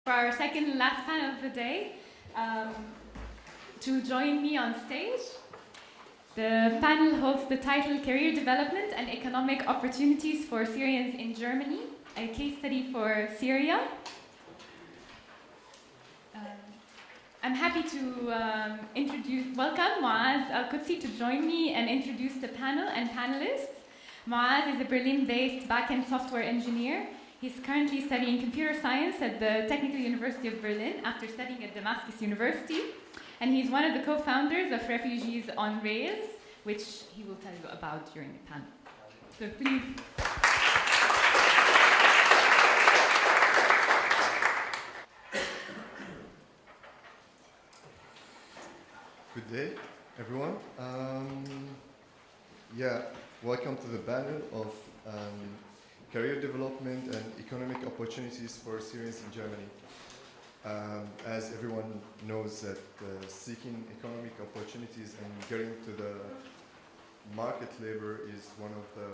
For our second and last panel of the day, to join me on stage. The panel holds the title Career Development and Economic Opportunities for Syrians in Germany, a case study for Syria. I'm happy to welcome Mouaz Qudsi to join me and introduce the panel and panelists. Mouaz is a Berlin-based back-end software engineer. He's currently studying computer science at the Technical University of Berlin after studying at Damascus University. And he's one of the co-founders of Refugees on Rails, which he will tell you about during the panel. So please. Good day, everyone. Welcome to the panel of career development and economic opportunities for Syrians in Germany. As everyone knows that seeking economic opportunities and getting to the market labor is one of the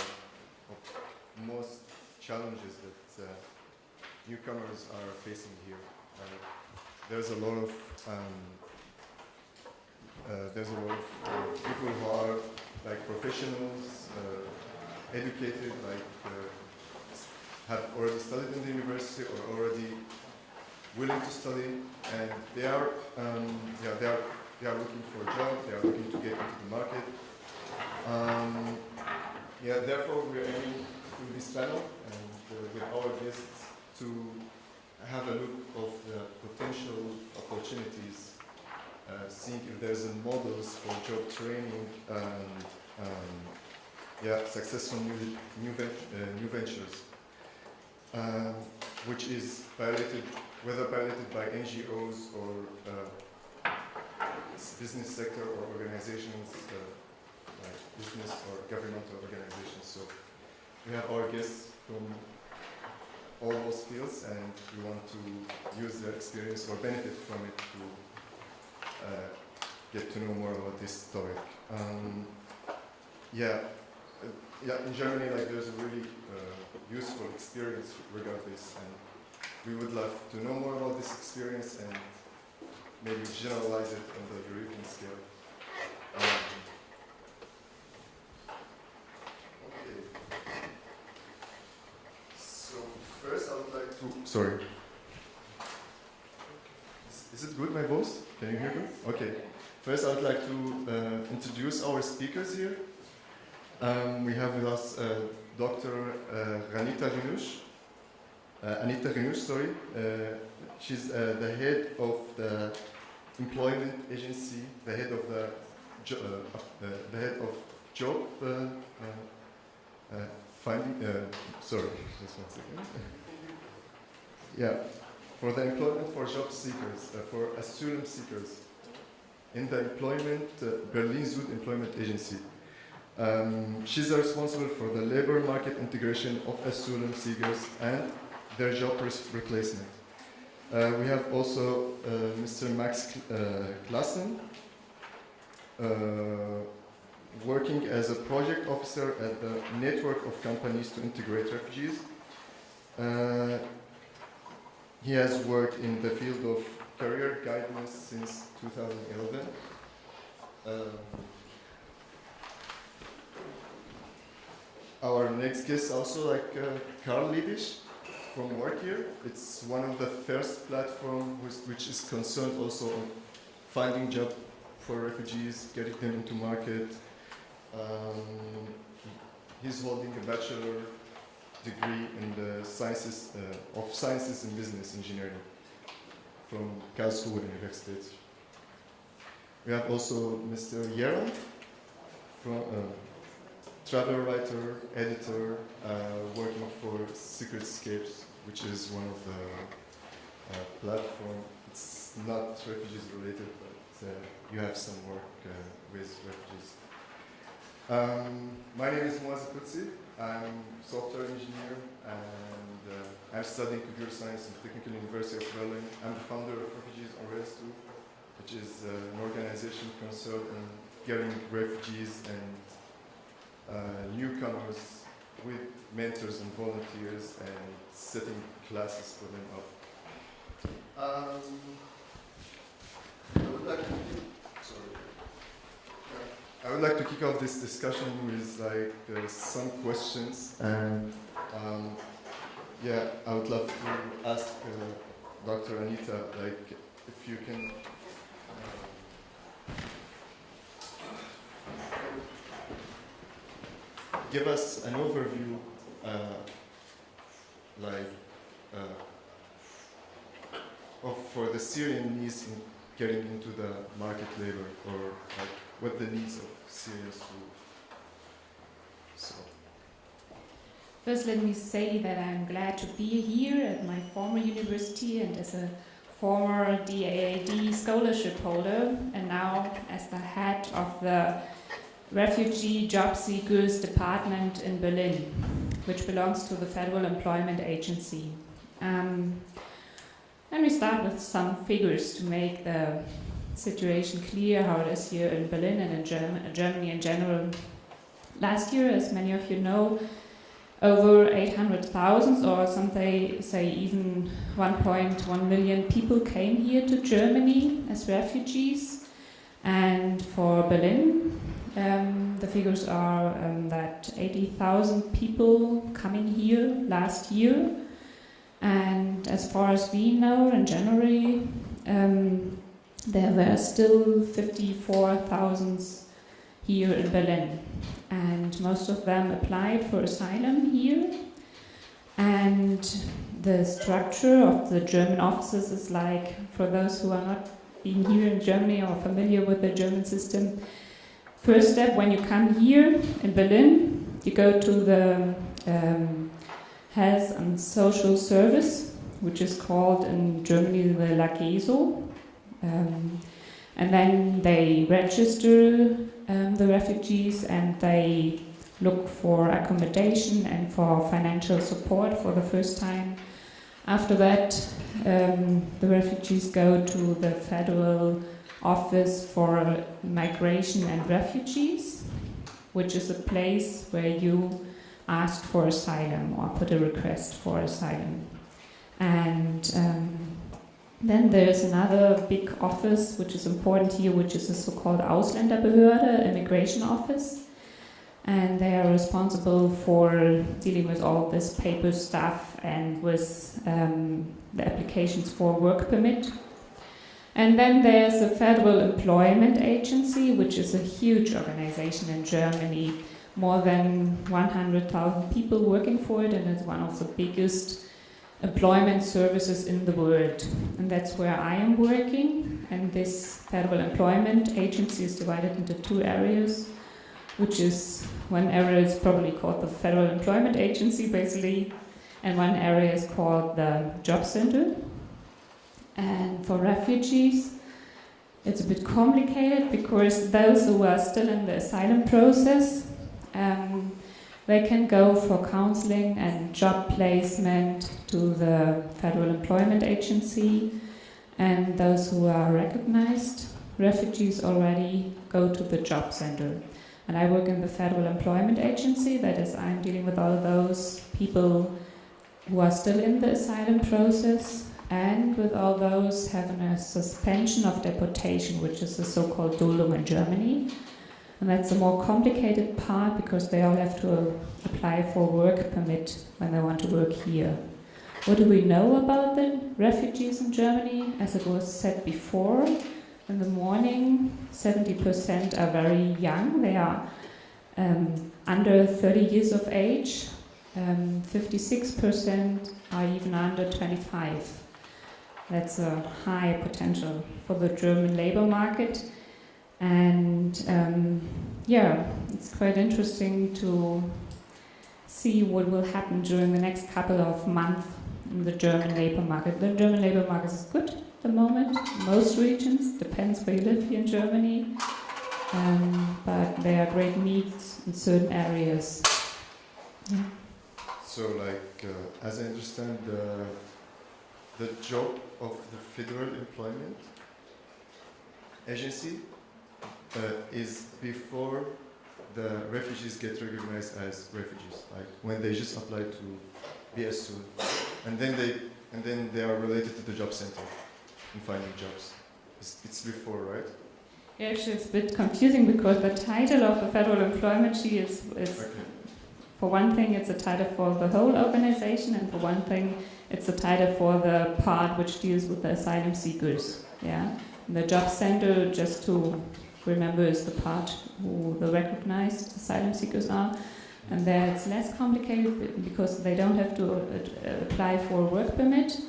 most challenges that newcomers are facing here. There's a lot of people who are like professionals, educated, have already studied in the university or already willing to study, and they are looking for a job. They are looking to get into the market. Therefore, we are aiming through this panel and with our guests to have a look of the potential opportunities. Seeing if there's models for job training and successful new ventures, which is whether piloted by NGOs or business sector or organizations, like business or governmental organizations. So we have our guests from all those fields, and we want to use their experience or benefit from it to get to know more about this topic. In Germany, there's a really useful experience regarding this, and we would love to know more about this experience and maybe generalize it on the European scale. So first, I would like to. Sorry. Is it good, my voice? Can you hear me? Okay. First, I would like to introduce our speakers here. We have with us Dr. Anita Renusch. She's the head of the employment agency, the head of job finding. Sorry, just one second. For the employment for job seekers, for asylum seekers, in the Berlin Süd Employment Agency. She's responsible for the labor market integration of asylum seekers and their job replacement. We have also Mr. Max Klasen, working as a project officer at the network of companies to integrate refugees. He has worked in the field of career guidance since 2011. Our next guest also Karl Liebich from Workeer. It's one of the first platforms which is concerned also on finding job for refugees, getting them into market. He's holding a bachelor degree in the sciences in business engineering from Karlsruhe University. We have also Mr. Jeroen, from travel writer, editor, working for Secretscapes, which is one of the platforms. It's not refugees related, but you have some work with refugees. My name is Mouaz Qudsi. I'm a software engineer, and I'm studying computer science at the Technical University of Berlin. I'm the founder of Refugees on Rails 2, which is an organization concerned in getting refugees and newcomers with mentors and volunteers and setting classes for them up. I would like to kick off this discussion with some questions, and I would love to ask Dr. Anita, if you can give us an overview, for the Syrian needs in getting into the market labor, or what the needs of Syrians do. So. First, let me say that I'm glad to be here at my former university and as a former DIHK scholarship holder, and now as the head of the Refugee Job Seekers Department in Berlin, which belongs to the Federal Employment Agency. Let me start with some figures to make the situation clear, how it is here in Berlin and in Germany in general. Last year, as many of you know, over 800,000, or some say even 1.1 million people came here to Germany as refugees. And for Berlin, the figures are that 80,000 people coming here last year. And as far as we know, in January, there were still 54,000 here in Berlin. And most of them applied for asylum here. And the structure of the German offices is like, for those who are not being here in Germany or familiar with the German system, first step, when you come here in Berlin, you go to the Health and Social Service, which is called in Germany the LAGESO. And then they register the refugees, and they look for accommodation and for financial support for the first time. After that, the refugees go to the Federal Office for Migration and Refugees, which is a place where you ask for asylum or put a request for asylum. And then there's another big office which is important here, which is a so-called Ausländerbehörde, immigration office. And they are responsible for dealing with all this paper stuff and with the applications for work permit. And then there's the Federal Employment Agency, which is a huge organization in Germany, more than 100,000 people working for it, and it's one of the biggest employment services in the world. And that's where I am working. And this Federal Employment Agency is divided into two areas, which is, one area is probably called the Federal Employment Agency, basically, and one area is called the Job Center. And for refugees, it's a bit complicated, because those who are still in the asylum process, they can go for counseling and job placement to the Federal Employment Agency, and those who are recognized refugees already go to the Job Center. And I work in the Federal Employment Agency, that is, I'm dealing with all those people who are still in the asylum process, and with all those having a suspension of deportation, which is the so-called Duldung in Germany. And that's a more complicated part, because they all have to apply for work permit when they want to work here. What do we know about the refugees in Germany? As it was said before, in the morning, 70% are very young. They are under 30 years of age. 56% are even under 25. That's a high potential for the German labor market. And it's quite interesting to see what will happen during the next couple of months in the German labor market. The German labor market is good at the moment, in most regions, depends where you live here in Germany, but there are great needs in certain areas. Yeah. So, as I understand, the job of the Federal Employment Agency is before the refugees get recognized as refugees, like when they just apply to be a student, and then they are related to the job center. in finding jobs. It's before, right? Yeah, actually, it's a bit confusing because the title of the federal employment sheet is Okay. for one thing, it's a title for the whole organization, and for one thing, it's a title for the part which deals with the asylum seekers. Yeah, and the job center, just to remember, is the part who the recognized asylum seekers are. And there it's less complicated because they don't have to apply for a work permit,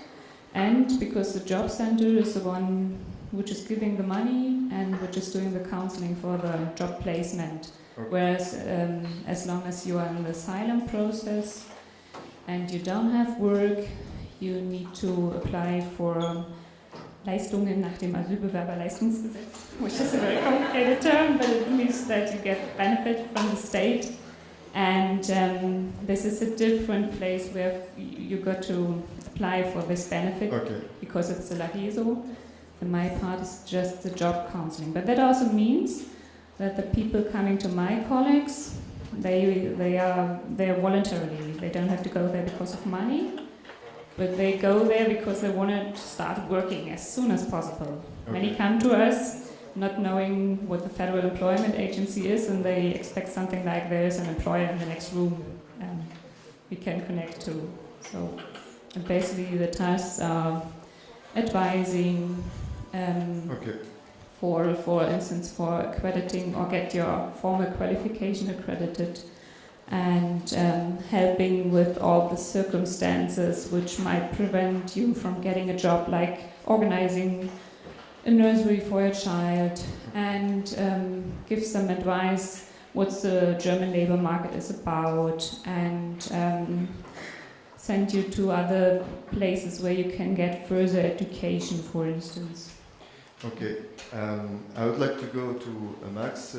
and because the job center is the one which is giving the money and which is doing the counseling for the job placement. Okay. Whereas as long as you are in the asylum process and you don't have work, you need to apply for Leistungen nach dem Asylbewerberleistungsgesetz, which is a very complicated term, but it means that you get benefit from the state. And this is a different place where you got to apply for this benefit, Okay. because it's the LAGISO. And my part is just the job counseling. But that also means that the people coming to my colleagues, they are there voluntarily. They don't have to go there because of money, but they go there because they want to start working as soon as possible. Okay. Many come to us not knowing what the Federal Employment Agency is, and they expect something like there's an employer in the next room we can connect to. So and basically the tasks are advising, Okay. for instance, for accrediting or get your formal qualification accredited, and helping with all the circumstances which might prevent you from getting a job, like organizing a nursery for your child, and give some advice what the German labor market is about, and send you to other places where you can get further education, for instance. Okay. I would like to go to Max.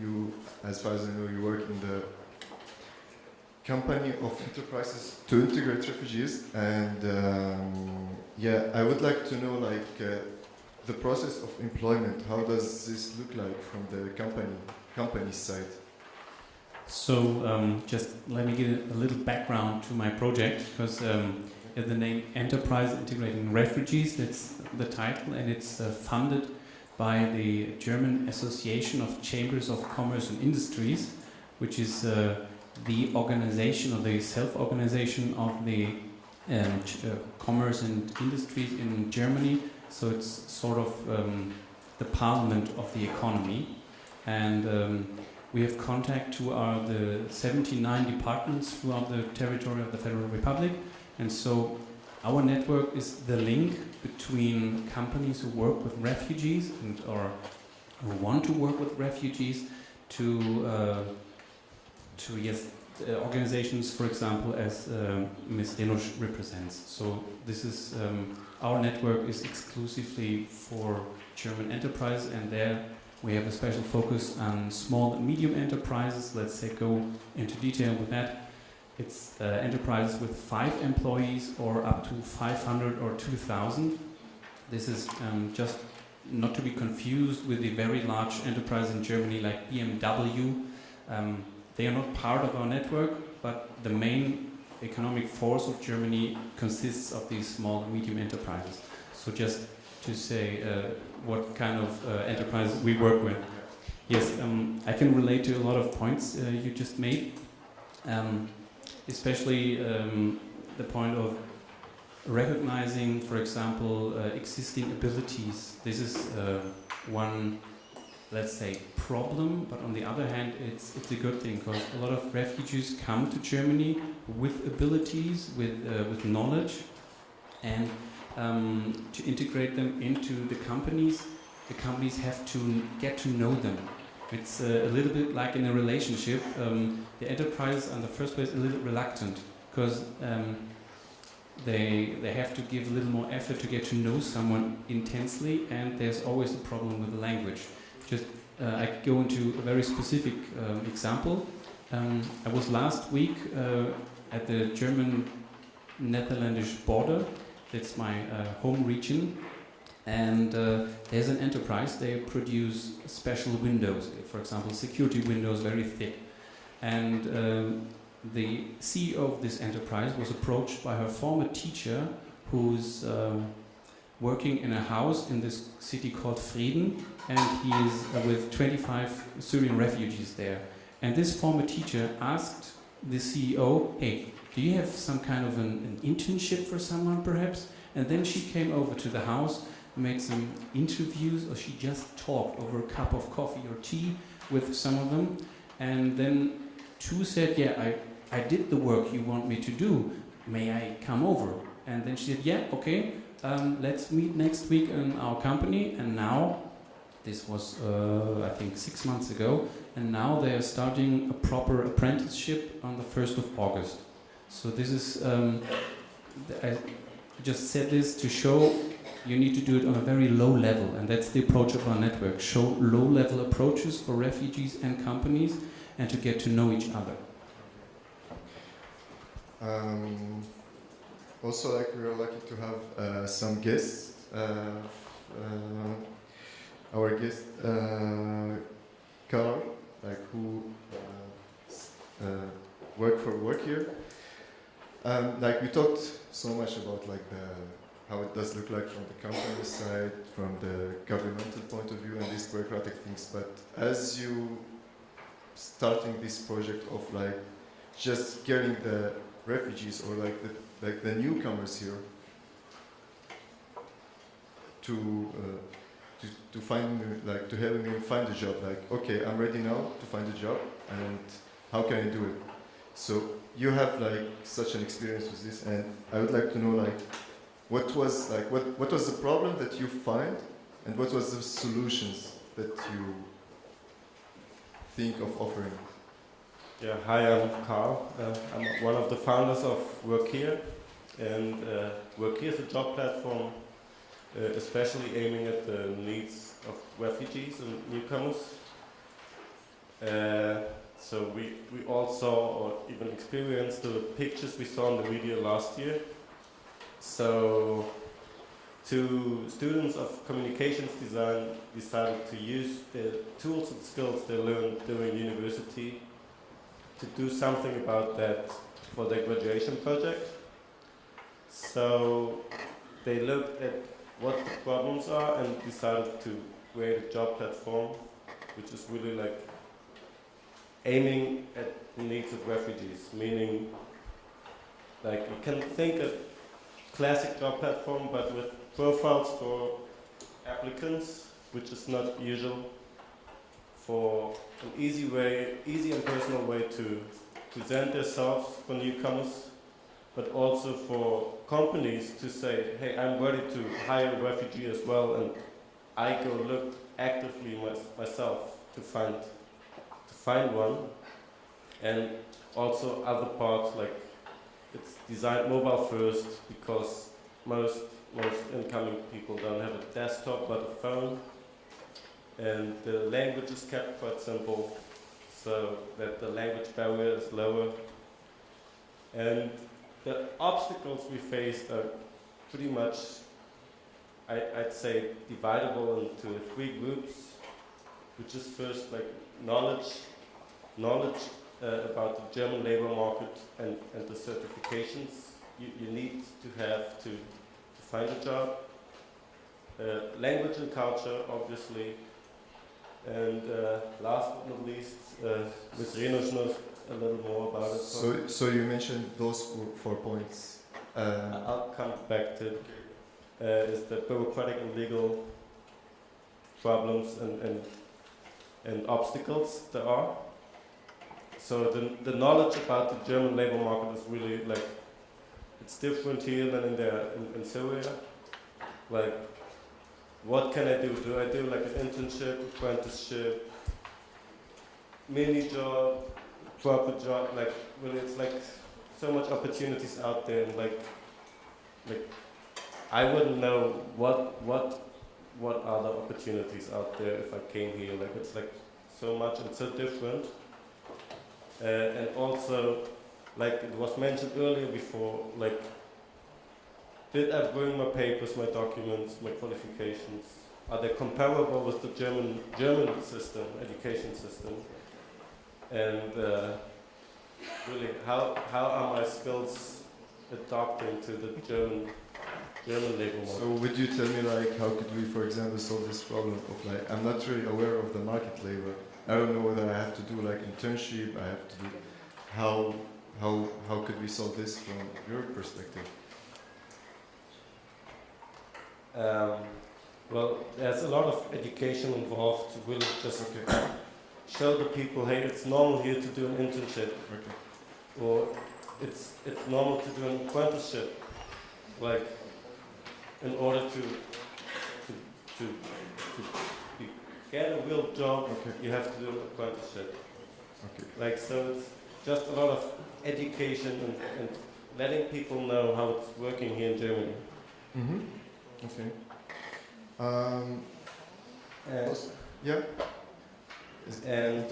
You, as far as I know, you work in the company of enterprises to integrate refugees, and yeah, I would like to know, like, the process of employment. How does this look like from the company side? So just let me give a little background to my project, because the name Enterprise Integrating Refugees, that's the title, and it's funded by the German Association of Chambers of Commerce and Industries, which is the organization, or the self-organization of the commerce and industries in Germany. So it's sort of the parliament of the economy, and we have contact to the 79 departments throughout the territory of the Federal Republic, and so our network is the link between companies who work with refugees or who want to work with refugees to organizations, for example, as Ms. Renusch represents. So this is our network is exclusively for German enterprise, and there we have a special focus on small and medium enterprises. Let's say go into detail with that. It's enterprises with 5 employees or up to 500 or 2,000. This is just not to be confused with the very large enterprise in Germany like BMW. They are not part of our network, but the main economic force of Germany consists of these small and medium enterprises. So just to say what kind of enterprise we work with. Yes, I can relate to a lot of points you just made, especially the point of recognizing, for example, existing abilities. This is one, let's say, problem, but on the other hand, it's a good thing, because a lot of refugees come to Germany with abilities, with knowledge, and to integrate them into the companies have to get to know them. It's a little bit like in a relationship. The enterprise, in the first place, a little reluctant, because they have to give a little more effort to get to know someone intensely, and there's always a problem with the language. Just I go into a very specific example. I was last week at the German-Netherlandish border. That's my home region, and there's an enterprise. They produce special windows, for example, security windows, very thick. And the CEO of this enterprise was approached by her former teacher, who's working in a house in this city called Frieden, and he is with 25 Syrian refugees there. And this former teacher asked the CEO, hey, do you have some kind of an internship for someone perhaps? And then she came over to the house, made some interviews, or she just talked over a cup of coffee or tea with some of them. And then two said, yeah, I did the work you want me to do. May I come over? And then she said, yeah, okay, let's meet next week in our company. And now, this was, I think, 6 months ago, and now they are starting a proper apprenticeship on the 1st of August. So this is, I just said this to show you need to do it on a very low level, and that's the approach of our network. Show low-level approaches for refugees and companies, and to get to know each other. Also, like, we are lucky to have some guests. Our guest, Karl, like, who worked for Workeer. Like, we talked so much about like how it does look like from the company side, from the governmental point of view, and these bureaucratic things. But as you starting this project of like just getting the refugees or like the newcomers here to find, like, to help me find a job. Like, okay, I'm ready now to find a job, and how can I do it? So you have like such an experience with this, and I would like to know like what was the problem that you find, and what was the solutions that you think of offering? Yeah, hi, I'm Karl. I'm one of the founders of Workeer, and Workeer is a job platform especially aiming at the needs of refugees and newcomers. So we all saw or even experienced the pictures we saw in the video last year. So two students of communications design decided to use the tools and skills they learned during university to do something about that for their graduation project. So they looked at what the problems are and decided to create a job platform which is really like aiming at the needs of refugees, meaning like you can think of classic job platform but with profiles for applicants, which is not usual, for an easy and personal way to present themselves for newcomers, but also for companies to say, hey, I'm ready to hire a refugee as well, and I go look actively myself to find one. And also other parts, like it's designed mobile first because most incoming people don't have a desktop but a phone. And the language is kept quite simple so that the language barrier is lower. And the obstacles we faced are pretty much, I'd say, dividable into 3 groups, which is first like knowledge about the German labor market and the certifications you need to have to find a job. Language and culture, obviously. And last but not least, Ms. Renusch knows a little more about it. So you mentioned those 4 points. I'll come back to is the bureaucratic and legal problems and obstacles there are. So the knowledge about the German labor market is really like, it's different here than in Syria. Like, what can I do? Do I do like an internship, apprenticeship, mini job, proper job? Like, really, it's like so much opportunities out there, and like I wouldn't know what are the opportunities out there if I came here. Like, it's like so much and so different. And also, like it was mentioned earlier before, like, did I bring my papers, my documents, my qualifications? Are they comparable with the German system, education system? And really, how are my skills adapting to the German labor market. So would you tell me like how could we, for example, solve this problem of like I'm not really aware of the market labor. I don't know whether I have to do like internship. I have to do how could we solve this from your perspective? Well, there's a lot of education involved to really just show the people, hey, it's normal here to do an internship, or it's normal to do an apprenticeship. Like, in order to get a real job, you have to do an apprenticeship. Like, so it's just a lot of education and letting people know how it's working here in Germany. Mm-hmm. Okay. Yeah. And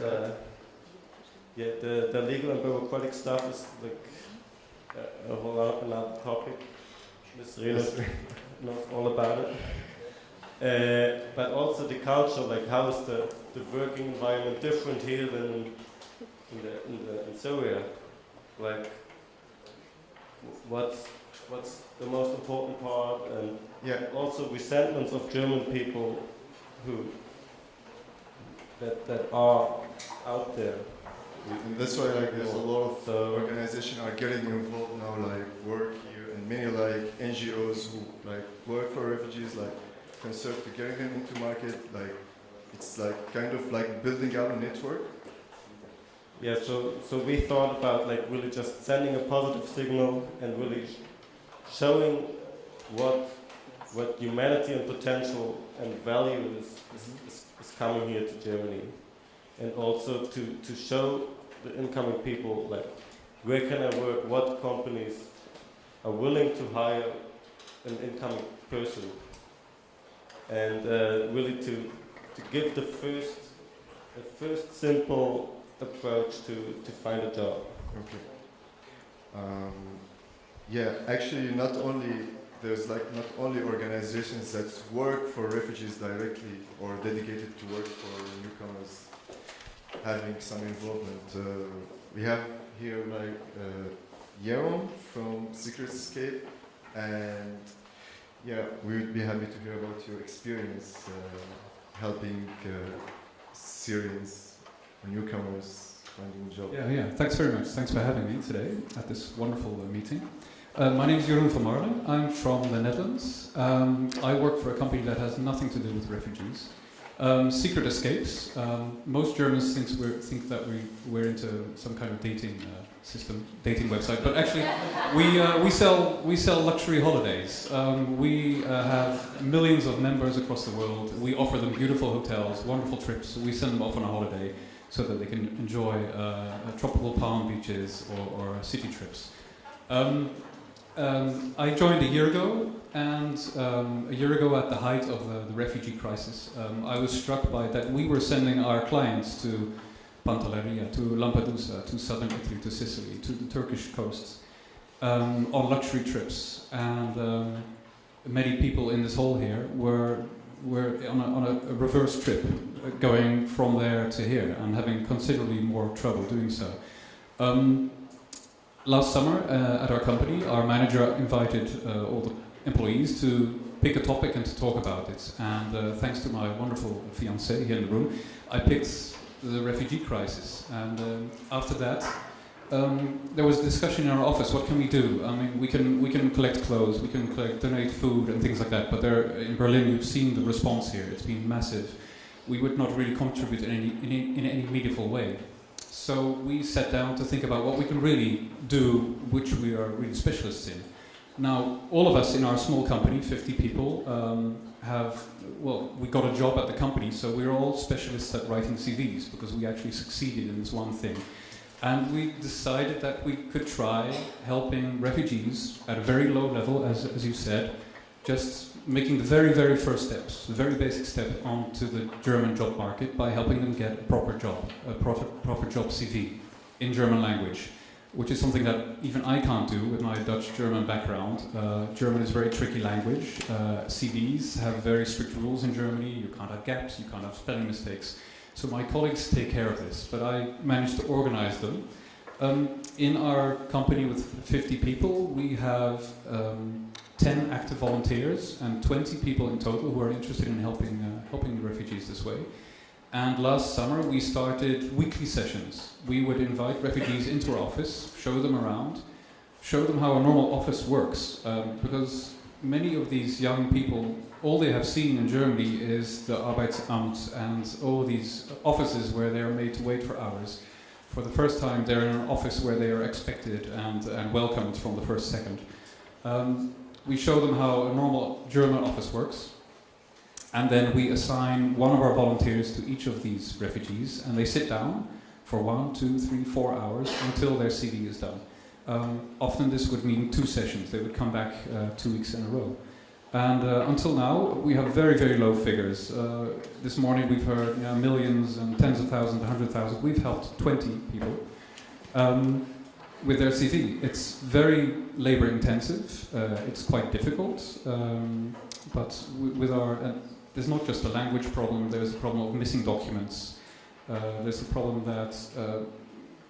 the legal and bureaucratic stuff is like a whole another topic. Ms. Renusch knows all about it. But also the culture, like how is the working environment different here than in Syria? Like what's the most important part, and also resentments of German people who that are out there. And that's why like there's a lot of organizations are getting involved now, like Workeer and many like NGOs who like work for refugees, like concerned to getting them into market. Like it's like kind of like building out a network. Yeah, so we thought about like really just sending a positive signal and really showing what humanity and potential and value is coming here to Germany, and also to show the incoming people like where can I work, what companies are willing to hire an incoming person, and really to give the first simple approach to find a job. Yeah, actually there's like not only organizations that work for refugees directly or dedicated to work for newcomers having some involvement. We have here like Jeroen from Secret Escape, and yeah, we would be happy to hear about your experience helping Syrians or newcomers finding a job. Yeah. Thanks very much. Thanks for having me today at this wonderful meeting. My name is Jeroen from Marle. I'm from the Netherlands. I work for a company that has nothing to do with refugees. Secret Escapes. Most Germans think that we're into some kind of dating system, dating website, but actually we sell luxury holidays. We have millions of members across the world. We offer them beautiful hotels, wonderful trips. We send them off on a holiday so that they can enjoy tropical palm beaches or city trips. I joined a year ago, and a year ago at the height of the refugee crisis, I was struck by that we were sending our clients to Pantelleria, to Lampedusa, to southern Italy, to Sicily, to the Turkish coasts, on luxury trips. And many people in this hall here were on a reverse trip, going from there to here, and having considerably more trouble doing so. Last summer at our company, our manager invited all the employees to pick a topic and to talk about it. And thanks to my wonderful fiancée here in the room, I picked the refugee crisis. And after that, there was a discussion in our office. What can we do? I mean, we can collect clothes, we can donate food and things like that. But there in Berlin, you've seen the response here. It's been massive. We would not really contribute in any meaningful way. So we sat down to think about what we can really do, which we are really specialists in. Now, all of us in our small company, 50 people, we got a job at the company, so we're all specialists at writing CVs because we actually succeeded in this one thing. And we decided that we could try helping refugees at a very low level, as you said, just making the very, very first steps, the very basic step onto the German job market by helping them get a proper job CV in German language, which is something that even I can't do with my Dutch-German background. German is a very tricky language. CVs have very strict rules in Germany. You can't have gaps, you can't have spelling mistakes. So my colleagues take care of this, but I managed to organize them. In our company with 50 people, we have 10 active volunteers and 20 people in total who are interested in helping the refugees this way. And last summer we started weekly sessions. We would invite refugees into our office, show them around, show them how a normal office works. Because many of these young people, all they have seen in Germany is the Arbeitsamt and all these offices where they are made to wait for hours. For the first time they're in an office where they are expected and welcomed from the first second. We show them how a normal German office works. And then we assign one of our volunteers to each of these refugees, and they sit down for 1, 2, 3, 4 hours until their CV is done. Often this would mean 2 sessions. They would come back 2 weeks in a row. And until now, we have very, very low figures. This morning we've heard millions and tens of thousands, 100,000. We've helped 20 people with their CV. It's very labor intensive. It's quite difficult. But with our... there's not just a language problem, there's a problem of missing documents. There's a problem that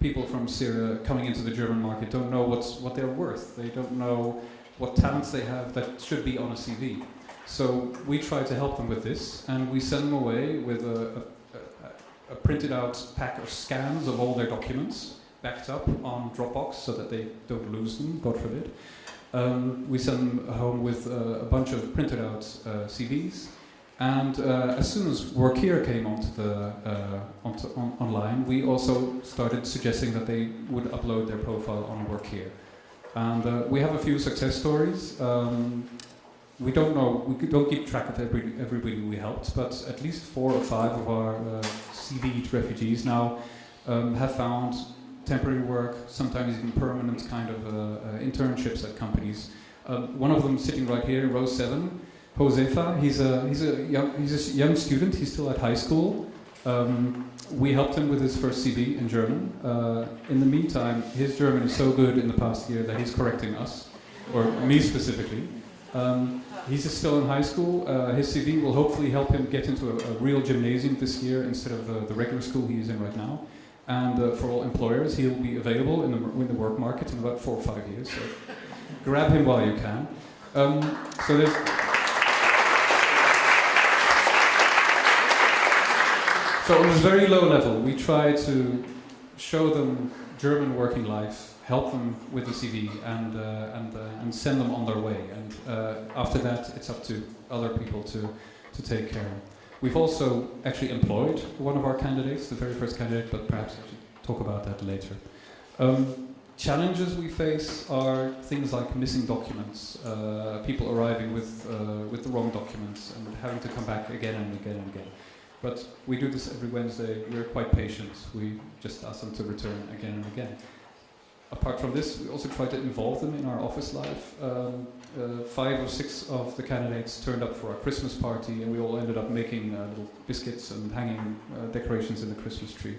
people from Syria coming into the German market don't know what they're worth. They don't know what talents they have that should be on a CV. So we try to help them with this, and we send them away with a printed out pack of scans of all their documents, backed up on Dropbox so that they don't lose them, God forbid. We send them home with a bunch of printed out CVs. And as soon as Workeer came online, we also started suggesting that they would upload their profile on Workeer. And we have a few success stories. We don't keep track of everybody we helped, but at least 4 or 5 of our CV'd refugees now have found temporary work, sometimes even permanent kind of internships at companies. One of them sitting right here in row 7. Josefa, he's a young student, he's still at high school. We helped him with his first CV in German. In the meantime, his German is so good in the past year that he's correcting us, or me specifically. He's still in high school. His CV will hopefully help him get into a real gymnasium this year instead of the regular school he is in right now. And for all employers, he'll be available in the work market in about 4 or 5 years. So grab him while you can. So there's... So on this very low level, we try to show them German working life, help them with the CV, and send them on their way. And after that, it's up to other people to take care. We've also actually employed one of our candidates, the very first candidate, but perhaps I should talk about that later. Challenges we face are things like missing documents, people arriving with the wrong documents and having to come back again and again and again. But we do this every Wednesday. We're quite patient. We just ask them to return again and again. Apart from this, we also try to involve them in our office life. 5 or 6 of the candidates turned up for our Christmas party, and we all ended up making little biscuits and hanging decorations in the Christmas tree.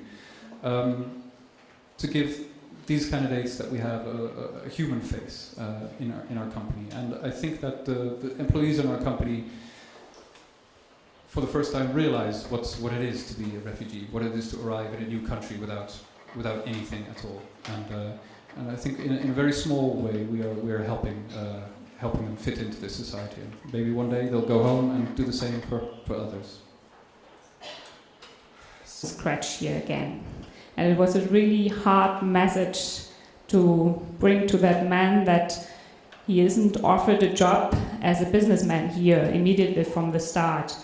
To give these candidates that we have a human face in our company. And I think that the employees in our company for the first time realize what it is to be a refugee, what it is to arrive in a new country without anything at all. And I think in a very small way we are helping them fit into this society. And maybe one day they'll go home and do the same for others. Scratch here again. And it was a really hard message to bring to that man that he isn't offered a job as a businessman here immediately from the start.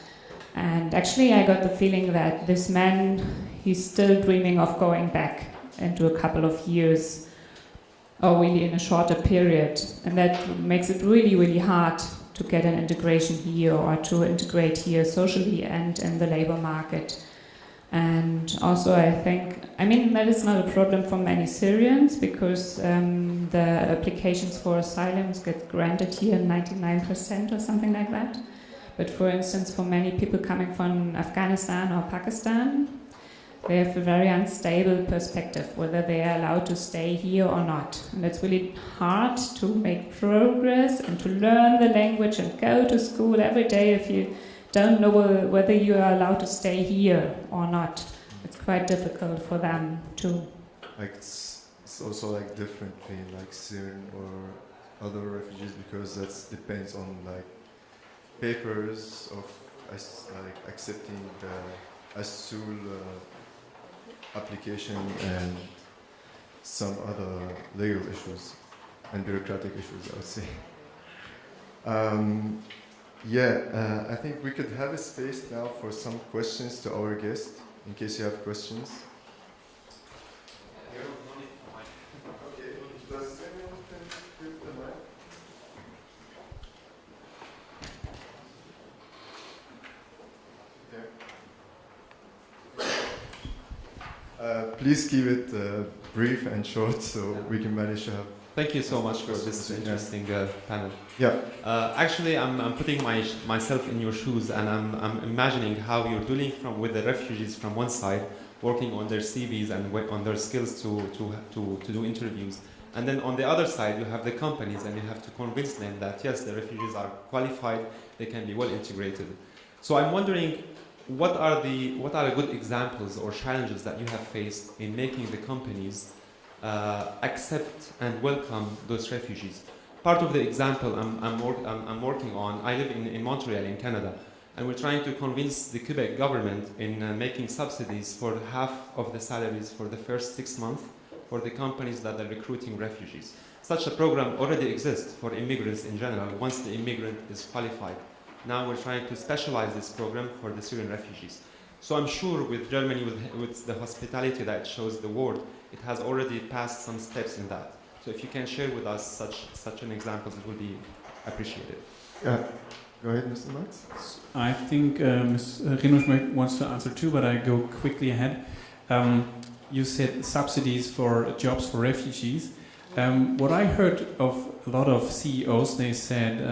And actually I got the feeling that this man, he's still dreaming of going back into a couple of years, or really in a shorter period. And that makes it really, really hard to get an integration here or to integrate here socially and in the labor market. And also I think, that is not a problem for many Syrians because the applications for asylums get granted here 99% or something like that. But for instance, for many people coming from Afghanistan or Pakistan, they have a very unstable perspective, whether they are allowed to stay here or not. And it's really hard to make progress and to learn the language and go to school every day if you don't know whether you are allowed to stay here or not. It's quite difficult for them to... It's also differently, Syrian or other refugees because that depends on like papers of like accepting the asylum application and some other legal issues and bureaucratic issues, I would say. I think we could have a space now for some questions to our guest, in case you have questions. Okay, does anyone can give the mic? Please keep it brief and short so we can manage to have. Thank you so much for this interesting panel. Yeah. Actually, I'm putting myself in your shoes, and I'm imagining how you're dealing with the refugees from one side, working on their CVs and on their skills to do interviews. And then on the other side, you have the companies, and you have to convince them that yes, the refugees are qualified, they can be well integrated. So I'm wondering, what are the good examples or challenges that you have faced in making the companies accept and welcome those refugees? Part of the example I'm working on, I live in Montreal in Canada, and we're trying to convince the Quebec government in making subsidies for half of the salaries for the first 6 months for the companies that are recruiting refugees. Such a program already exists for immigrants in general once the immigrant is qualified. Now we're trying to specialize this program for the Syrian refugees. So I'm sure with Germany, with the hospitality that it shows the world, it has already passed some steps in that. So if you can share with us such an example, it will be appreciated. Yeah. Go ahead, Mr. Max. I think Ms. Renusch wants to answer too, but I go quickly ahead. You said subsidies for jobs for refugees. What I heard of a lot of CEOs, they said,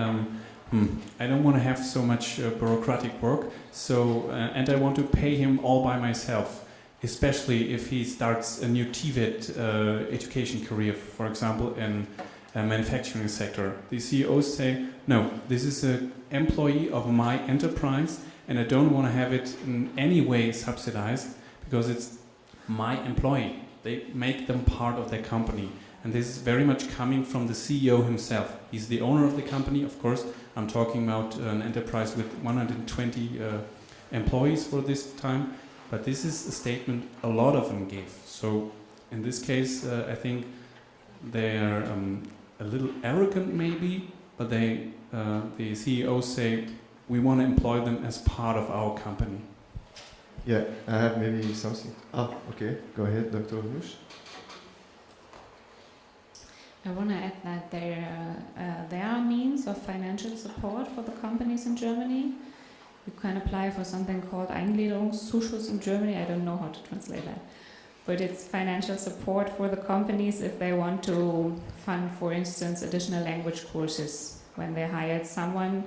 I don't want to have so much bureaucratic work, so and I want to pay him all by myself, especially if he starts a new TVET education career, for example, in a manufacturing sector. The CEOs say, no, this is an employee of my enterprise, and I don't want to have it in any way subsidized because it's my employee. They make them part of their company. And this is very much coming from the CEO himself. He's the owner of the company, of course. I'm talking about an enterprise with 120 employees for this time. But this is a statement a lot of them gave. So in this case, I think they are a little arrogant maybe, but the CEOs say, we want to employ them as part of our company. Yeah, I have maybe something. Okay, go ahead, Dr. Renusch. I want to add that there are means of financial support for the companies in Germany. You can apply for something called Eingliederungszuschuss in Germany. I don't know how to translate that. But it's financial support for the companies if they want to fund, for instance, additional language courses when they hired someone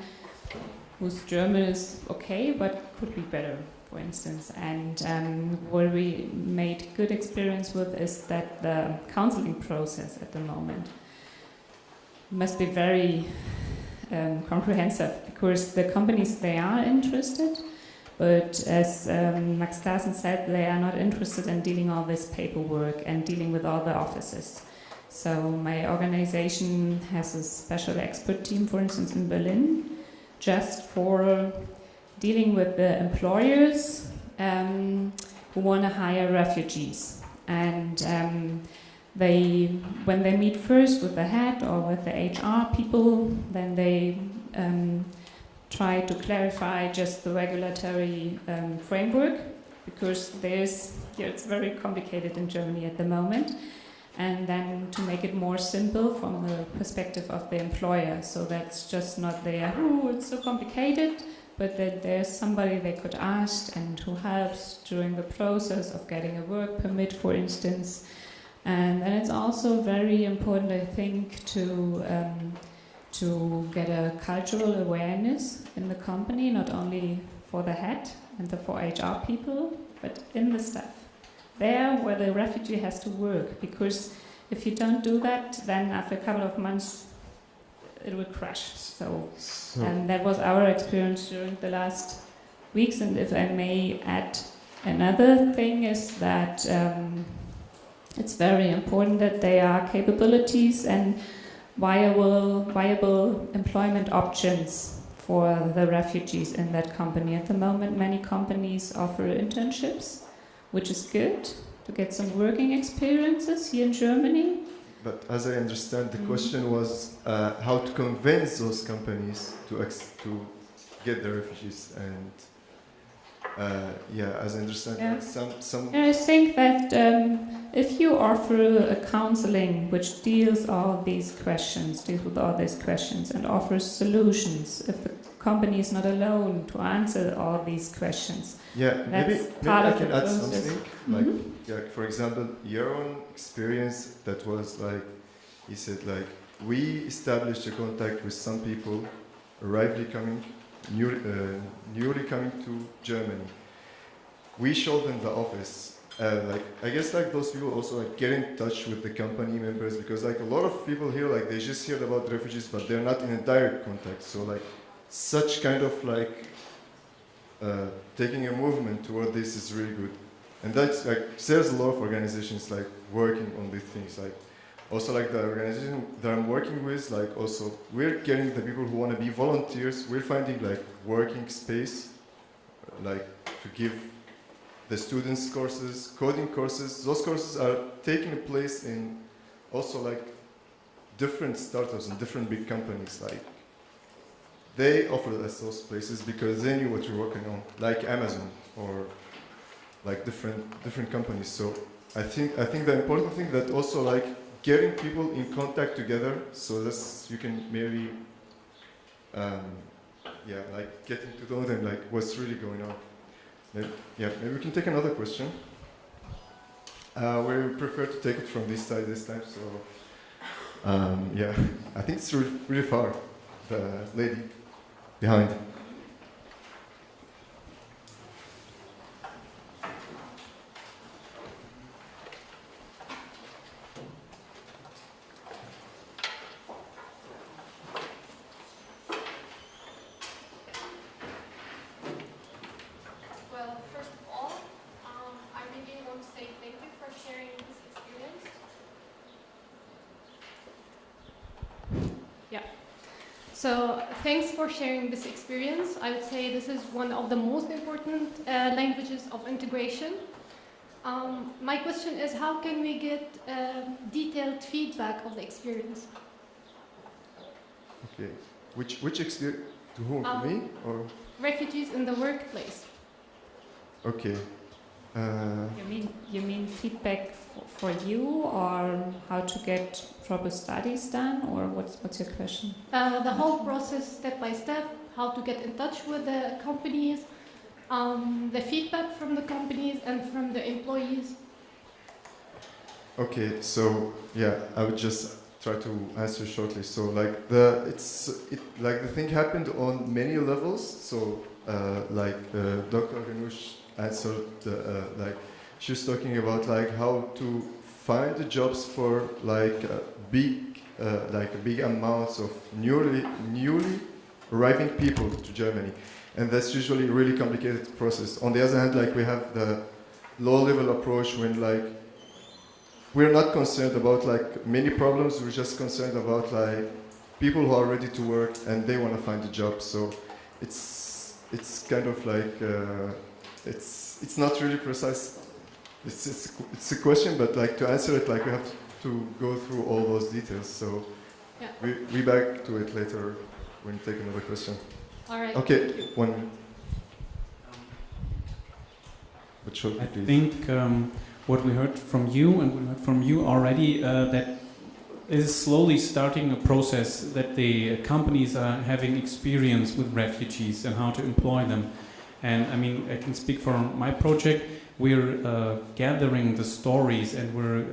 whose German is okay but could be better, for instance. And what we made good experience with is that the counseling process at the moment must be very comprehensive, because the companies, they are interested, but as Max Klasen said, they are not interested in dealing all this paperwork and dealing with all the offices. So my organization has a special expert team, for instance, in Berlin, just for dealing with the employers who want to hire refugees. And when they meet first with the head or with the HR people, then they try to clarify just the regulatory framework, because it's very complicated in Germany at the moment, and then to make it more simple from the perspective of the employer. So that's just not there, oh, it's so complicated, but that there's somebody they could ask and who helps during the process of getting a work permit, for instance. And then it's also very important, I think, to get a cultural awareness in the company, not only for the head and for HR people, but in the staff. There where the refugee has to work, because if you don't do that, then after a couple of months it will crash. So that was our experience during the last weeks. And if I may add, another thing is that it's very important that there are capabilities and viable employment options for the refugees in that company. At the moment, many companies offer internships, which is good to get some working experiences here in Germany. But as I understand, the question was how to convince those companies to get the refugees. And as I understand, Yeah. some. And I think that if you offer a counseling which deals with all these questions, and offers solutions, if the company is not alone to answer all these questions. Yeah, maybe part I of can the add process. something. Like, for example, Jeroen experience that was like, he said like, we established a contact with some people newly coming to Germany. We showed them the office. I guess like those people also like get in touch with the company members, because like a lot of people here like they just heard about refugees but they're not in a direct contact. So like such kind of like taking a movement toward this is really good. And that's like there's a lot of organizations like working on these things. Like also like the organization that I'm working with, like also we're getting the people who want to be volunteers. We're finding like working space, like to give the students courses, coding courses. Those courses are taking place in also like different startups and different big companies. Like they offered us those places because they knew what you're working on, like Amazon or like different companies. So I think the important thing that also like getting people in contact together, so that you can maybe like getting to know them, like what's really going on. Maybe we can take another question. We prefer to take it from this side this time. So I think it's really far. The lady behind. So thanks for sharing this experience. I would say this is one of the most important languages of integration. My question is, how can we get detailed feedback of the experience? Okay. Which experience? To whom? To me? Or? Refugees in the workplace. Okay. You mean feedback for you, or how to get proper studies done, or what's your question? The whole process, step by step, how to get in touch with the companies, the feedback from the companies and from the employees. Okay, so I would just try to answer shortly. So like the thing happened on many levels. So Dr. Renusch answered she was talking about like how to find the jobs for big amounts of newly arriving people to Germany, and that's usually a really complicated process. On the other hand, like we have the low-level approach when like we're not concerned about like many problems. We're just concerned about like people who are ready to work and they want to find a job. So it's kind of like it's not really precise. It's a question, but like to answer it, like we have to go through all those details. So we back to it later when you take another question. All right. Okay, 1 minute. But short, I please. think what we heard from you and we heard from you already that is slowly starting a process that the companies are having experience with refugees and how to employ them. And I mean, I can speak for my project. We're gathering the stories and we're,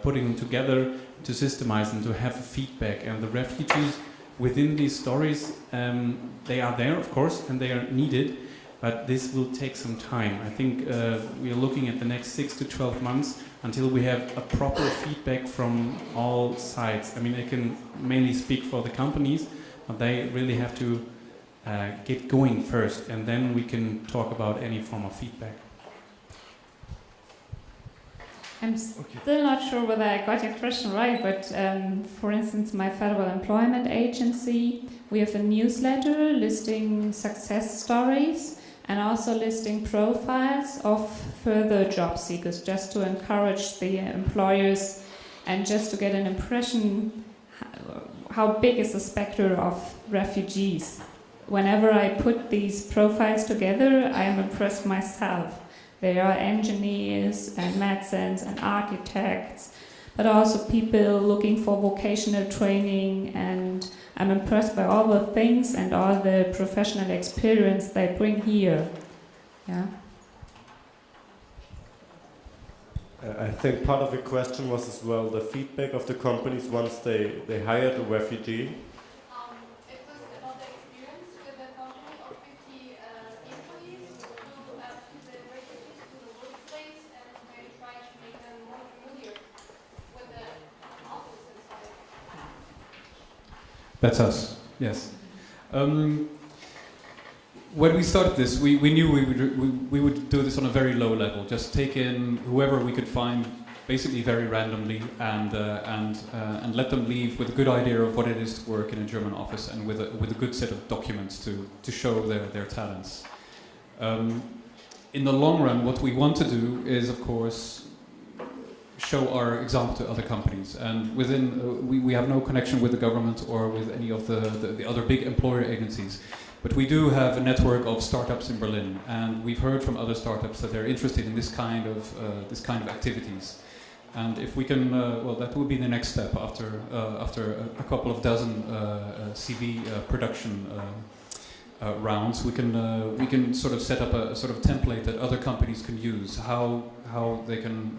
putting them together to systemize them, to have feedback. And the refugees within these stories, they are there, of course, and they are needed, but this will take some time. I think we are looking at the next 6 to 12 months until we have a proper feedback from all sides. I mean, I can mainly speak for the companies, but they really have to get going first, and then we can talk about any form of feedback. I'm still not sure whether I got your question right, but for instance, my federal employment agency, we have a newsletter listing success stories and also listing profiles of further job seekers, just to encourage the employers and just to get an impression how big is the spectrum of refugees. Whenever I put these profiles together, I am impressed myself. There are engineers and medicines and architects, but also people looking for vocational training, and I'm impressed by all the things and all the professional experience they bring here. Yeah. I think part of the question was as well the feedback of the companies once they hired a refugee. It was about the experience with a company of 50 employees who took the refugees to the workplace, and they try to make them more familiar with the office inside. That's us, yes. When we started this, we knew we would do this on a very low level, just take in whoever we could find, basically very randomly, and let them leave with a good idea of what it is to work in a German office and with a good set of documents to show their talents. In the long run, what we want to do is, of course, show our example to other companies, and within we have no connection with the government or with any of the other big employer agencies. But we do have a network of startups in Berlin, and we've heard from other startups that they're interested in this kind of activities. And if we can, well, that would be the next step after a couple of dozen CV production rounds. We can sort of set up a sort of template that other companies can use, how they can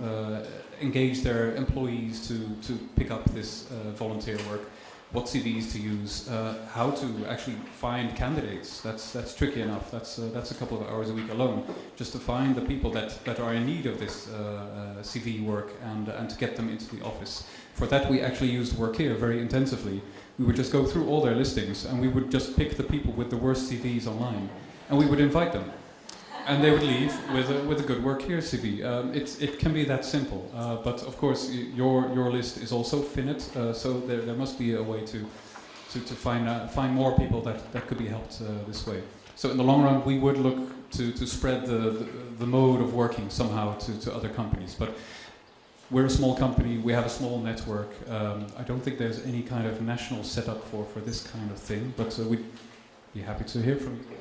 engage their employees to pick up this volunteer work. What CVs to use, how to actually find candidates. That's tricky enough. That's a couple of hours a week alone, just to find the people that are in need of this CV work and to get them into the office. For that, we actually used Workeer very intensively. We would just go through all their listings, and we would just pick the people with the worst CVs online, and we would invite them. And they would leave with a good Workeer CV. It can be that simple, but of course your list is also finite, so there must be a way to find more people that could be helped this way. So in the long run, we would look to spread the mode of working somehow to other companies. But we're a small company, we have a small network. I don't think there's any kind of national setup for this kind of thing, but we'd be happy to hear from you.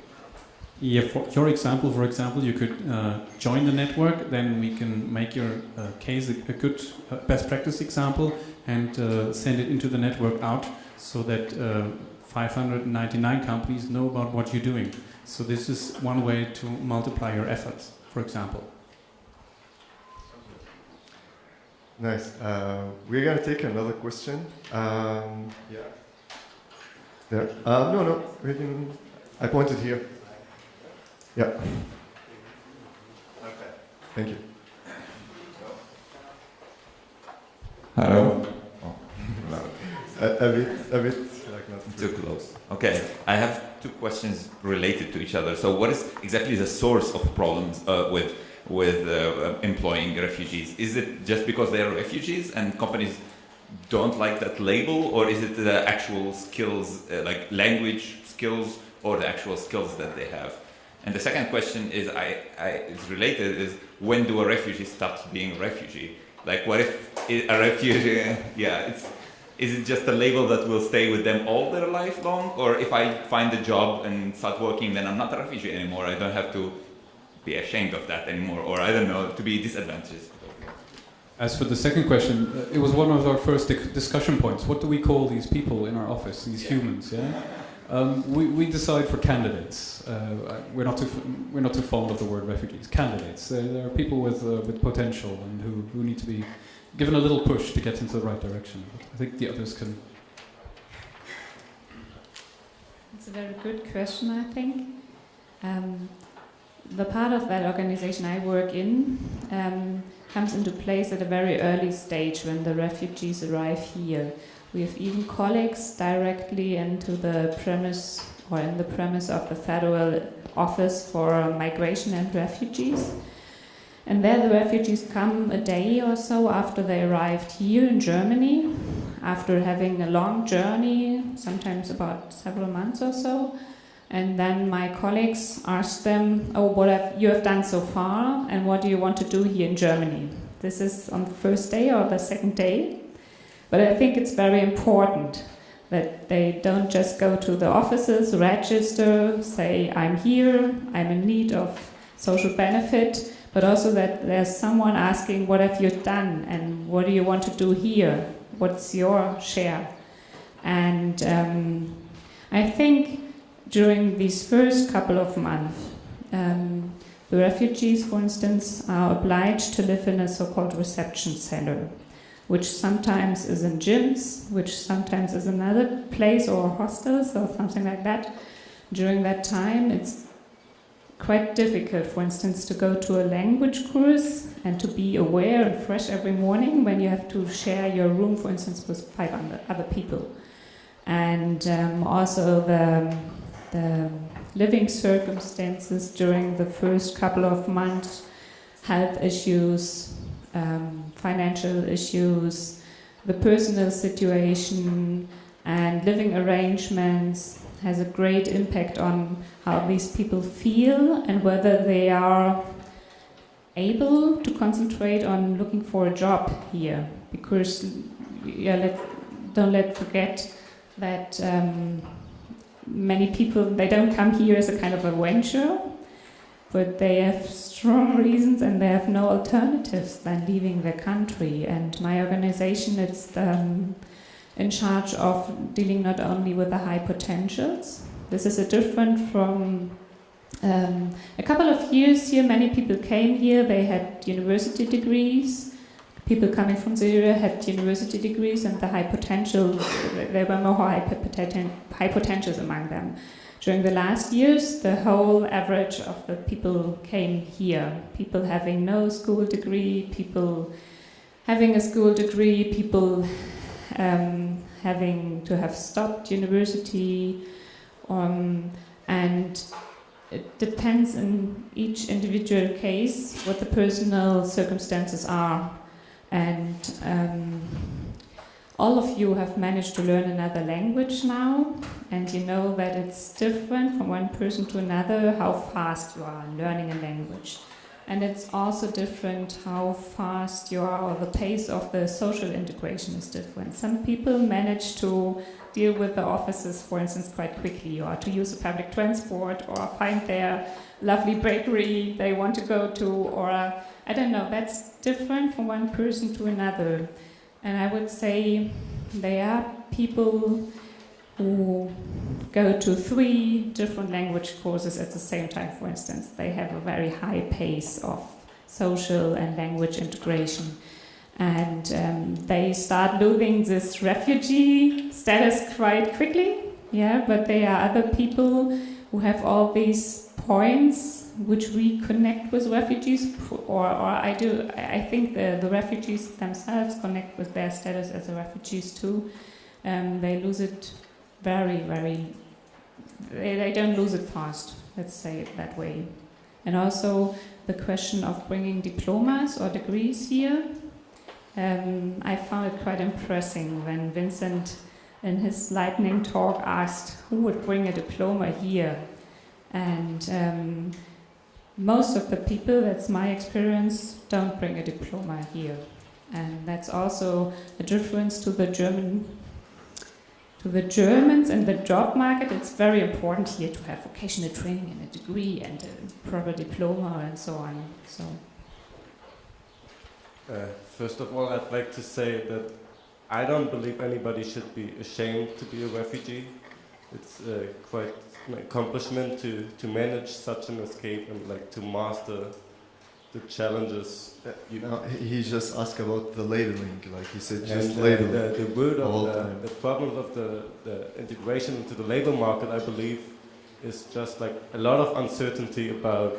Yeah, for your example, you could join the network, then we can make your case a good best practice example and send it into the network out so that 599 companies know about what you're doing. So this is one way to multiply your efforts, for example. Nice. We're going to take another question. Yeah. There. No. I pointed here. Yeah. Okay. Thank you. Hello. Oh. A bit like not Too close. Okay. I have two questions related to each other. So, what is exactly the source of problems with employing refugees? Is it just because they are refugees and companies don't like that label, or is it the actual skills, like language skills, or the actual skills that they have? And the second question is, it's related, is when do a refugee stop being a refugee? Like, what if a refugee, is it just a label that will stay with them all their life long? Or if I find a job and start working, then I'm not a refugee anymore. I don't have to be ashamed of that anymore, or I don't know, to be disadvantaged. As for the second question, it was one of our first discussion points. What do we call these people in our office, these humans, yeah? We decide for candidates. We're not too fond of the word refugees. Candidates. There are people with potential and who need to be given a little push to get into the right direction. But I think the others can. It's a very good question, I think. The part of that organization I work in comes into place at a very early stage when the refugees arrive here. We have even colleagues directly into the premise or in the premise of the Federal Office for Migration and Refugees. And there the refugees come a day or so after they arrived here in Germany, after having a long journey, sometimes about several months or so. And then my colleagues ask them, oh, what have you done so far, and what do you want to do here in Germany? This is on the first day or the second day. But I think it's very important that they don't just go to the offices, register, say, I'm here, I'm in need of social benefit, but also that there's someone asking, what have you done, and what do you want to do here? What's your share? And I think during these first couple of months, the refugees, for instance, are obliged to live in a so-called reception center, which sometimes is in gyms, which sometimes is another place or hostels or something like that. During that time, it's quite difficult, for instance, to go to a language course and to be aware and fresh every morning when you have to share your room, for instance, with 500 other people. And also the living circumstances during the first couple of months, health issues, financial issues, the personal situation, and living arrangements has a great impact on how these people feel and whether they are able to concentrate on looking for a job here. Because don't forget that many people, they don't come here as a kind of a venture, but they have strong reasons and they have no alternatives than leaving their country. And my organization is in charge of dealing not only with the high potentials. This is a different from a couple of years here. Many people came here, they had university degrees. People coming from Syria had university degrees, and the high potential, there were more high potentials among them. During the last years, the whole average of the people came here. People having no school degree, people having a school degree, people having to have stopped university, and it depends in each individual case what the personal circumstances are. And all of you have managed to learn another language now, and you know that it's different from one person to another how fast you are learning a language. And it's also different how fast you are, or the pace of the social integration is different. Some people manage to deal with the offices, for instance, quite quickly, or to use the public transport, or find their lovely bakery they want to go to, or I don't know, that's different from one person to another. And I would say there are people who go to 3 different language courses at the same time, for instance. They have a very high pace of social and language integration. And they start losing this refugee status quite quickly. Yeah, but there are other people who have all these points which we connect with refugees, or I think the refugees themselves connect with their status as refugees too. They lose it they don't lose it fast, let's say it that way. And also the question of bringing diplomas or degrees here, I found it quite impressive when Vincent in his lightning talk asked who would bring a diploma here. And most of the people, that's my experience, don't bring a diploma here. And that's also a difference to the Germans in the job market. It's very important here to have vocational training and a degree and a proper diploma and so on. So, first of all, I'd like to say that I don't believe anybody should be ashamed to be a refugee. It's quite an accomplishment to manage such an escape and to master the challenges. He just asked about the labeling, he said just and labeling. The root of the problem of the integration into the labor market, I believe, is just a lot of uncertainty about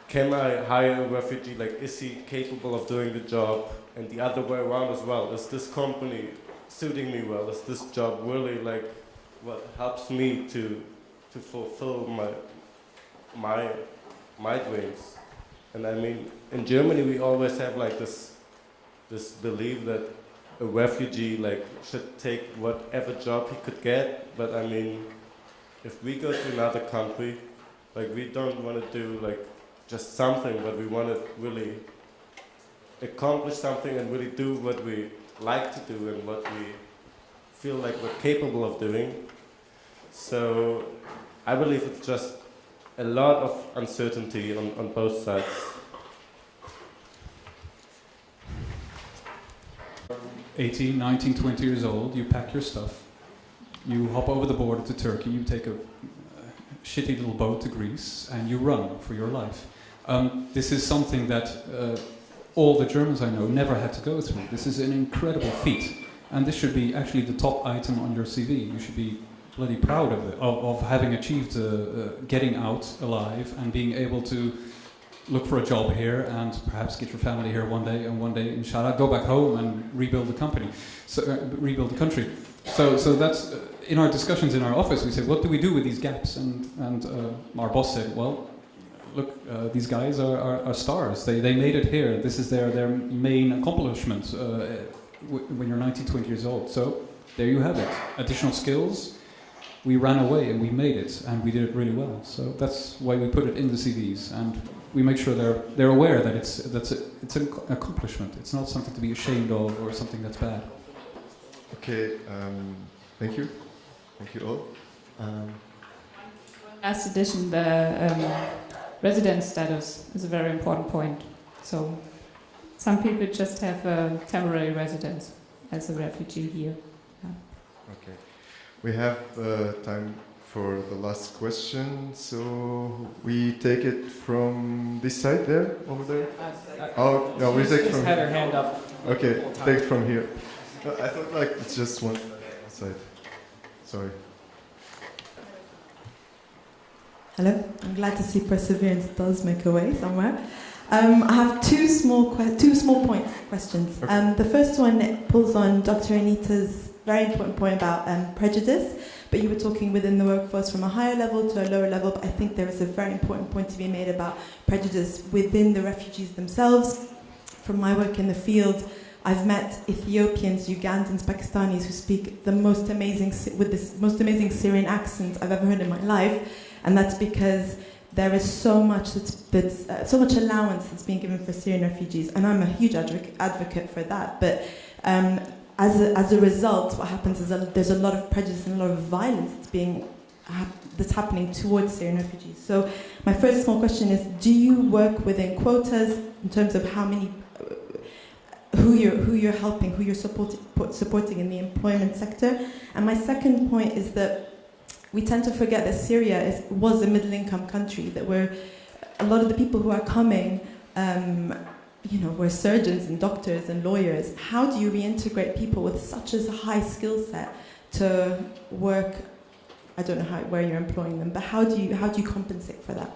can I hire a refugee? Is he capable of doing the job? And the other way around as well. Is this company suiting me well? Is this job really what helps me to fulfill my dreams? And I mean, in Germany we always have like this belief that a refugee like should take whatever job he could get. But I mean, if we go to another country, like we don't want to do like just something, but we want to really accomplish something and really do what we like to do and what we feel like we're capable of doing. So I believe it's just a lot of uncertainty on both sides. 18, 19, 20 years old, you pack your stuff, you hop over the border to Turkey, you take a shitty little boat to Greece, and you run for your life. This is something that all the Germans I know never had to go through. This is an incredible feat, and this should be actually the top item on your CV. You should be bloody proud of it, of having achieved getting out alive and being able to look for a job here and perhaps get your family here one day, and one day, inshallah, go back home and rebuild the company, rebuild the country. So that's in our discussions in our office. We said, what do we do with these gaps? And our boss said, well, look, these guys are stars. They made it here. This is their main accomplishment when you're 19, 20 years old. So there you have it. Additional skills. We ran away and we made it, and we did it really well. So that's why we put it in the CVs, and we make sure they're aware that it's an accomplishment. It's not something to be ashamed of or something that's bad. Okay, thank you all. Last addition, the residence status is a very important point. So some people just have a temporary residence as a refugee here. Yeah. Okay. We have time for the last question, so we take it from this side there, over there? Oh, no, we take it from... had her hand up. Okay, take it from here. No, I thought like it's just one side. Sorry. Hello, I'm glad to see perseverance does make a way somewhere. I have two small questions. Okay. The first one pulls on Dr. Anita's very important point about prejudice, but you were talking within the workforce from a higher level to a lower level, but I think there is a very important point to be made about prejudice within the refugees themselves. From my work in the field, I've met Ethiopians, Ugandans, Pakistanis who speak with the most amazing Syrian accent I've ever heard in my life, and that's because there is so much so much allowance that's being given for Syrian refugees, and I'm a huge advocate for that. But as a result, what happens is there's a lot of prejudice and a lot of violence that's happening towards Syrian refugees. So my first small question is: do you work within quotas in terms of how many, who you're helping, who you're supporting in the employment sector? And my second point is that we tend to forget that Syria was a middle-income country, that a lot of the people who are coming, were surgeons and doctors and lawyers. How do you reintegrate people with such a high skill set to work? I don't know where you're employing them, but how do you compensate for that?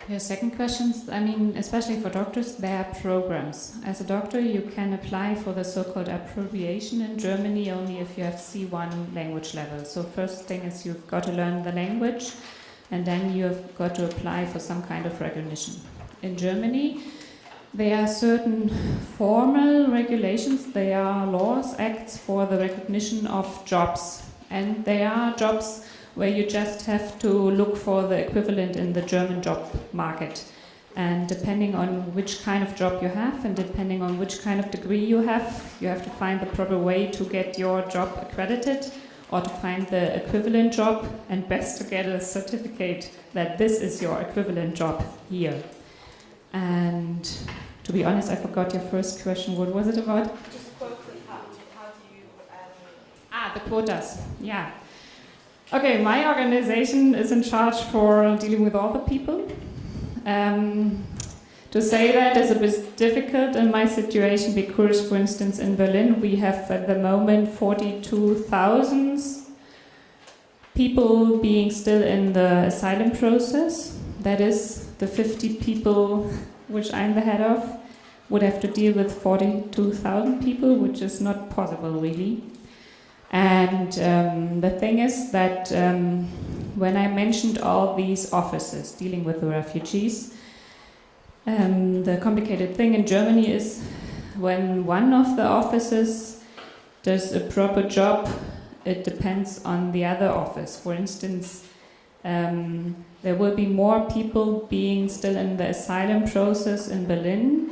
Your second questions, I mean, especially for doctors, there are programs. As a doctor, you can apply for the so-called appropriation in Germany only if you have C1 language level. So first thing is you've got to learn the language, and then you've got to apply for some kind of recognition. In Germany, there are certain formal regulations, there are laws, acts for the recognition of jobs. And there are jobs where you just have to look for the equivalent in the German job market. And depending on which kind of job you have and depending on which kind of degree you have to find the proper way to get your job accredited or to find the equivalent job, and best to get a certificate that this is your equivalent job here. And to be honest, I forgot your first question. What was it about? Just quotas, how do you... The quotas, yeah. Okay, my organization is in charge for dealing with all the people. To say that is a bit difficult in my situation because, for instance, in Berlin we have at the moment 42,000 people being still in the asylum process. That is, the 50 people which I'm the head of would have to deal with 42,000 people, which is not possible really. And the thing is that when I mentioned all these offices dealing with the refugees, the complicated thing in Germany is when one of the offices does a proper job, it depends on the other office. For instance, there will be more people being still in the asylum process in Berlin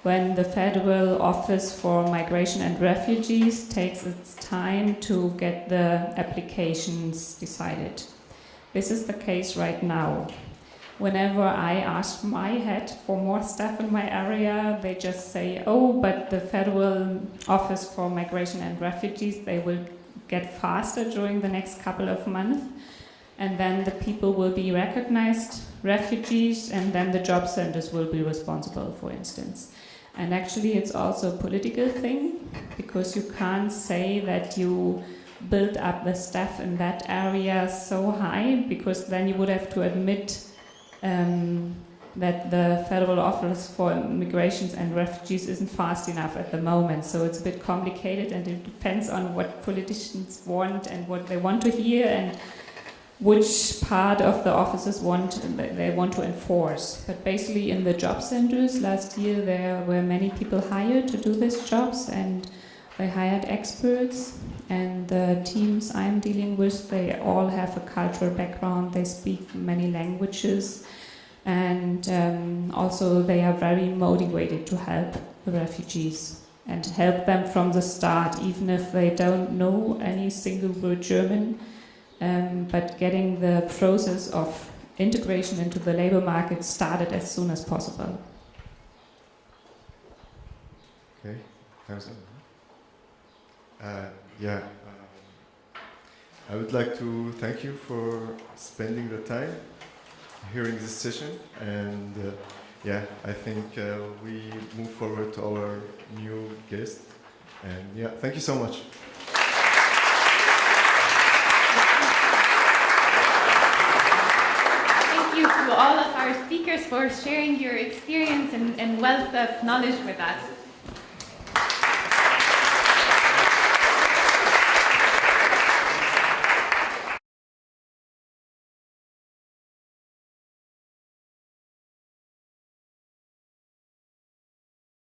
when the Federal Office for Migration and Refugees takes its time to get the applications decided. This is the case right now. Whenever I ask my head for more staff in my area, they just say, oh, but the Federal Office for Migration and Refugees, they will get faster during the next couple of months. And then the people will be recognized refugees, and then the job centers will be responsible, for instance. And actually it's also a political thing, because you can't say that you build up the staff in that area so high, because then you would have to admit that the Federal Office for Migrations and Refugees isn't fast enough at the moment. So it's a bit complicated, and it depends on what politicians want and what they want to hear and which part of the offices they want to enforce. But basically in the job centers last year there were many people hired to do these jobs, and they hired experts, and the teams I'm dealing with, they all have a cultural background, they speak many languages, and also they are very motivated to help the refugees and help them from the start, even if they don't know any single word German. But getting the process of integration into the labor market started as soon as possible. Okay, thanks. Yeah, I would like to thank you for spending the time hearing this session, and yeah, I think we move forward to our new guest, and yeah, thank you so much. Thank you to all of our speakers for sharing your experience and wealth of knowledge with us.